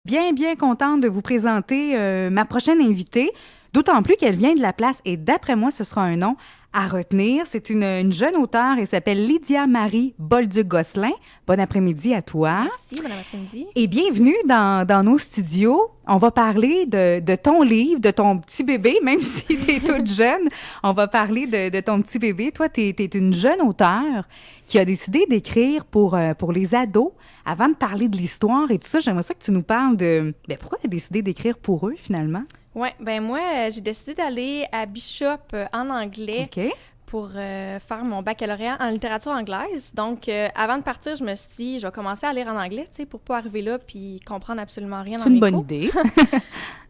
Bien contente de vous présenter ma prochaine invitée, d'autant plus qu'elle vient de la place et d'après moi, ce sera un nom à retenir. C'est une jeune auteure, elle s'appelle Lydia-Marie Bolduc-Gosselin. Bon après-midi à toi. Merci, bon après-midi. Et bienvenue dans nos studios. On va parler de ton livre, de ton petit bébé, même si tu es toute jeune. On va parler de ton petit bébé. Toi, tu es une jeune auteure qui a décidé d'écrire pour les ados. Avant de parler de l'histoire et tout ça, j'aimerais ça que tu nous parles de pourquoi tu as décidé d'écrire pour eux, finalement. Oui, ben moi, j'ai décidé d'aller à Bishop en anglais pour faire mon baccalauréat en littérature anglaise. Donc, avant de partir, je me suis dit, je vais commencer à lire en anglais, tu sais, pour pas arriver là puis comprendre absolument rien dans mes cours. C'est une bonne idée.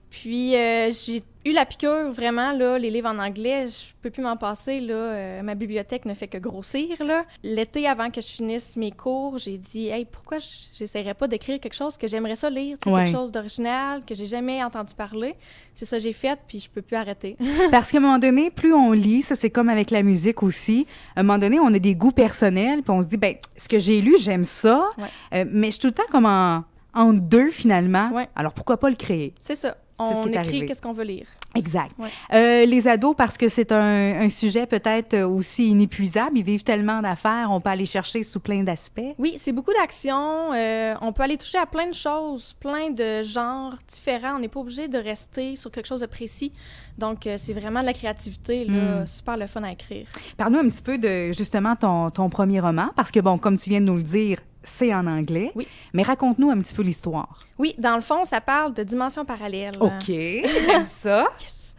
Puis, j'ai eu la piqûre, vraiment, là, les livres en anglais, je peux plus m'en passer, là. Ma bibliothèque ne fait que grossir, là. L'été, avant que je finisse mes cours, j'ai dit, « Hey, pourquoi j'essaierais pas d'écrire quelque chose que j'aimerais ça lire, tu sais, quelque chose d'original, que j'ai jamais entendu parler. » C'est ça que j'ai fait, puis je peux plus arrêter. Parce qu'à un moment donné, plus on lit, ça c'est comme avec la musique aussi, à un moment donné, on a des goûts personnels, puis on se dit, ce que j'ai lu, j'aime ça, mais je suis tout le temps comme en deux, finalement. Ouais. Alors, pourquoi pas le créer? C'est ça. On écrit qu'est-ce qu'on veut lire. Exact. Ouais. Les ados, parce que c'est un sujet peut-être aussi inépuisable, ils vivent tellement d'affaires, on peut aller chercher sous plein d'aspects. Oui, c'est beaucoup d'actions. On peut aller toucher à plein de choses, plein de genres différents. On n'est pas obligé de rester sur quelque chose de précis. Donc, c'est vraiment de la créativité, là, super le fun à écrire. Parle-nous un petit peu de, justement, ton premier roman, parce que, bon, comme tu viens de nous le dire, c'est en anglais. Oui. Mais raconte-nous un petit peu l'histoire. Oui, dans le fond, ça parle de dimensions parallèles. OK, j'aime ça. Yes!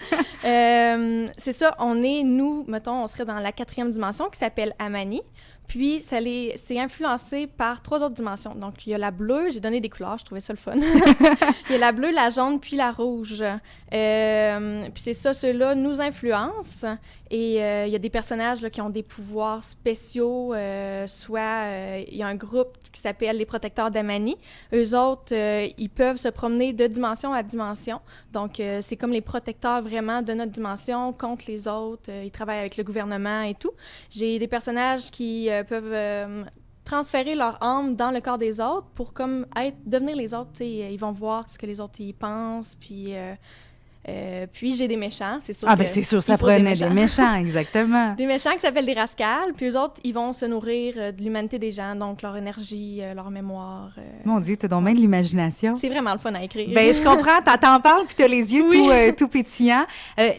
C'est ça, nous, mettons, on serait dans la 4e dimension qui s'appelle Amani. Puis, c'est influencé par 3 autres dimensions. Donc, il y a la bleue, j'ai donné des couleurs, je trouvais ça le fun. Il y a la bleue, la jaune, puis la rouge. Puis c'est ça, ceux-là nous influencent. Et il y a des personnages là, qui ont des pouvoirs spéciaux. Il y a un groupe qui s'appelle les Protecteurs d'Amani. Eux autres, ils peuvent se promener de dimension à dimension. Donc, c'est comme les protecteurs vraiment de notre dimension contre les autres. Ils travaillent avec le gouvernement et tout. J'ai des personnages qui peuvent transférer leur âme dans le corps des autres pour comme devenir les autres. Ils vont voir ce que les autres y pensent, puis j'ai des méchants, c'est sûr. C'est sûr, ça prenait des méchants, exactement. Des méchants qui s'appellent des rascals, puis eux autres, ils vont se nourrir de l'humanité des gens, donc leur énergie, leur mémoire. Mon Dieu, t'as donc bien de l'imagination. C'est vraiment le fun à écrire. Je comprends, t'en parles, puis t'as les yeux tout pétillants.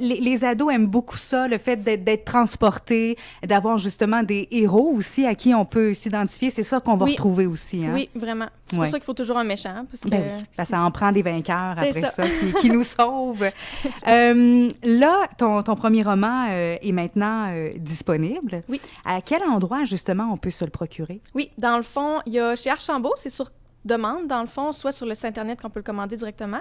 Les ados aiment beaucoup ça, le fait d'être transportés, d'avoir justement des héros aussi à qui on peut s'identifier. C'est ça qu'on va retrouver aussi. Hein? Oui, vraiment. C'est pour ça qu'il faut toujours un méchant. Parce que ça en prend des vainqueurs après ça qui nous sauvent. Là, ton premier roman est maintenant disponible. Oui. À quel endroit, justement, on peut se le procurer? Oui, dans le fond, il y a chez Archambault, c'est sur demande, dans le fond, soit sur le site Internet qu'on peut le commander directement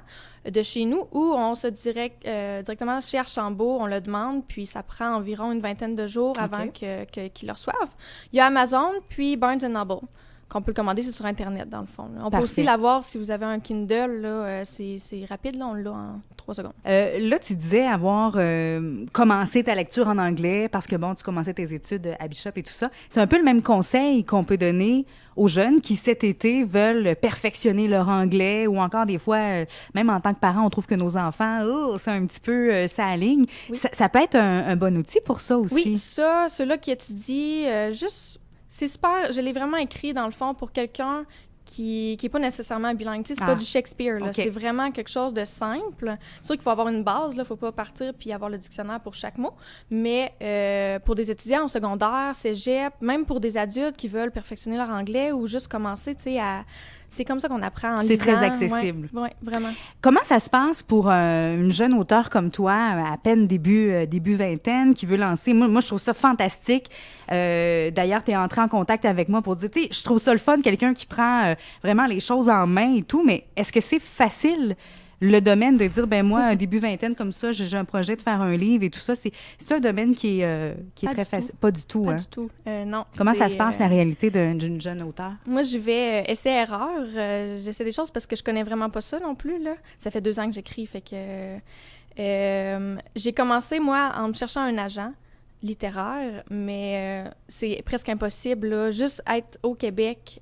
de chez nous, ou on se direct directement chez Archambault, on le demande, puis ça prend environ une 20aine de jours avant qu'ils le reçoivent. Il y a Amazon, puis Barnes & Noble, qu'on peut le commander, c'est sur Internet, dans le fond. On peut aussi l'avoir si vous avez un Kindle, là, c'est rapide, là, on l'a en 3 secondes. Là, tu disais avoir commencé ta lecture en anglais parce que, bon, tu commençais tes études à Bishop et tout ça. C'est un peu le même conseil qu'on peut donner aux jeunes qui, cet été, veulent perfectionner leur anglais ou encore des fois, même en tant que parents, on trouve que nos enfants, c'est un petit peu ça aligne. Oui. Ça peut être un bon outil pour ça aussi. Oui, ça, ceux-là qui étudient, c'est super, je l'ai vraiment écrit dans le fond pour quelqu'un qui n'est pas nécessairement bilingue. Tu sais, c'est pas du Shakespeare, là. C'est vraiment quelque chose de simple. C'est sûr qu'il faut avoir une base, il ne faut pas partir puis avoir le dictionnaire pour chaque mot. Mais pour des étudiants au secondaire, cégep, même pour des adultes qui veulent perfectionner leur anglais ou juste commencer, tu sais, c'est comme ça qu'on apprend en lisant. C'est très accessible. Oui, vraiment. Comment ça se passe pour une jeune auteure comme toi, à peine début vingtaine, qui veut lancer? Moi, je trouve ça fantastique. D'ailleurs, tu es entrée en contact avec moi pour dire, tu sais, je trouve ça le fun, quelqu'un qui prend vraiment les choses en main et tout, mais est-ce que c'est facile le domaine de dire, moi, début vingtaine comme ça, j'ai un projet de faire un livre et tout ça, c'est un domaine qui est très facile. Pas du tout, Pas hein? du tout, non. Comment ça se passe, la réalité d'une jeune auteure? Moi, je vais essai-erreur. J'essaie des choses parce que je connais vraiment pas ça non plus, là. Ça fait 2 ans que j'écris, fait que... j'ai commencé, moi, en me cherchant un agent. littéraire, mais c'est presque impossible, là. Juste être au Québec,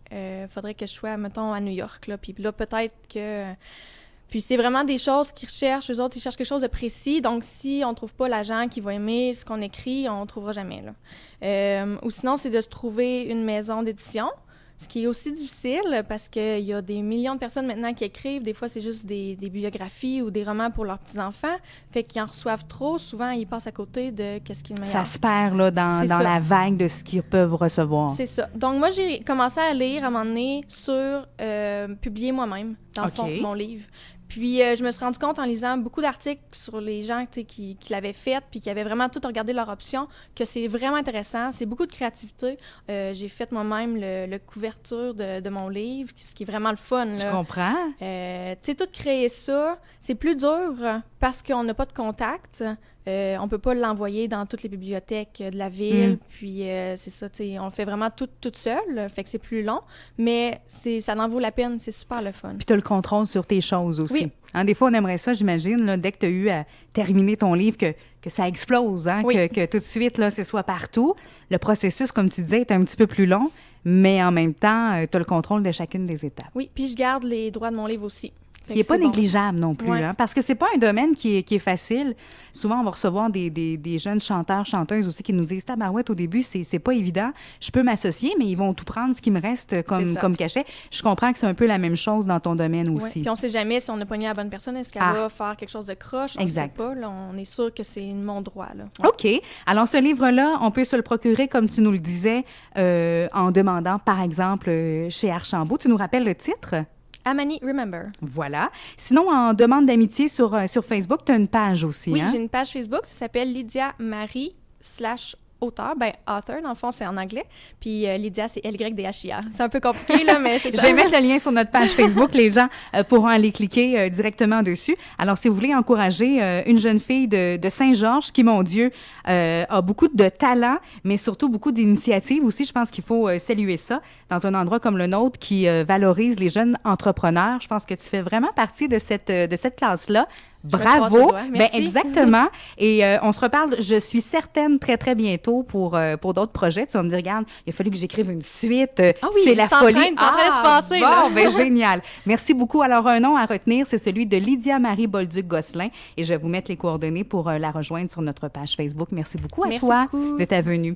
faudrait que je sois, mettons, à New York, là. Puis là, peut-être que... Puis c'est vraiment des choses qu'ils recherchent. Eux autres, ils cherchent quelque chose de précis. Donc, si on trouve pas l'agent qui va aimer ce qu'on écrit, on trouvera jamais, là. Ou sinon, c'est de se trouver une maison d'édition, ce qui est aussi difficile parce qu'il y a des millions de personnes maintenant qui écrivent. Des fois, c'est juste des biographies ou des romans pour leurs petits-enfants. Fait qu'ils en reçoivent trop. Souvent, ils passent à côté de qu'est-ce qui est le meilleur. Ça se perd là, dans la vague de ce qu'ils peuvent recevoir. C'est ça. Donc, moi, j'ai commencé à lire à un moment donné sur publier moi-même, dans le fond, mon livre. Puis, je me suis rendu compte en lisant beaucoup d'articles sur les gens qui l'avaient fait puis qui avaient vraiment tout regardé leurs options, que c'est vraiment intéressant. C'est beaucoup de créativité. J'ai fait moi-même le couverture de mon livre, ce qui est vraiment le fun. Je comprends. Tu sais, tout créer ça, c'est plus dur parce qu'on n'a pas de contact. On peut pas l'envoyer dans toutes les bibliothèques de la ville, puis c'est ça, tu sais, on le fait vraiment toute seule, fait que c'est plus long, mais ça en vaut la peine, c'est super le fun. Puis tu as le contrôle sur tes choses aussi. Oui. Hein, des fois, on aimerait ça, j'imagine, là, dès que tu as eu à terminer ton livre, que ça explose, hein, oui. que tout de suite, là, ce soit partout. Le processus, comme tu disais, est un petit peu plus long, mais en même temps, tu as le contrôle de chacune des étapes. Oui, puis je garde les droits de mon livre aussi. Qui n'est pas négligeable non plus, hein, parce que c'est pas un domaine qui est facile. Souvent, on va recevoir des jeunes chanteurs, chanteuses aussi qui nous disent « Tabarouette, au début, c'est pas évident. Je peux m'associer, mais ils vont tout prendre ce qui me reste comme cachet. » Je comprends que c'est un peu la même chose dans ton domaine aussi. Puis on sait jamais si on a pogné la bonne personne, est-ce qu'elle va faire quelque chose de croche? On ne sait pas. Là, on est sûr que c'est mon droit. Là. Ouais. OK. Alors, ce livre-là, on peut se le procurer, comme tu nous le disais, en demandant, par exemple, chez Archambault. Tu nous rappelles le titre? Amani Remember. Voilà. Sinon, en demande d'amitié sur Facebook, tu as une page aussi. Oui, hein? j'ai une page Facebook, ça s'appelle Lydia Marie /auteur. Ben, author, dans le fond, c'est en anglais. Puis Lydia, c'est LYDHIA. C'est un peu compliqué, là, mais c'est ça. Je vais mettre le lien sur notre page Facebook. Les gens pourront aller cliquer directement dessus. Alors, si vous voulez encourager une jeune fille de Saint-Georges qui, mon Dieu, a beaucoup de talent, mais surtout beaucoup d'initiatives aussi, je pense qu'il faut saluer ça dans un endroit comme le nôtre qui valorise les jeunes entrepreneurs. Je pense que tu fais vraiment partie de cette classe-là. Bravo! Ben exactement. Et on se reparle, je suis certaine, très, très bientôt pour d'autres projets. Tu vas me dire, regarde, il a fallu que j'écrive une suite. Ah oui, c'est la folie. Ça va se passer. Bon, ben génial. Merci beaucoup. Alors, un nom à retenir, c'est celui de Lydia-Marie Bolduc-Gosselin. Et je vais vous mettre les coordonnées pour la rejoindre sur notre page Facebook. Merci beaucoup à toi de ta venue.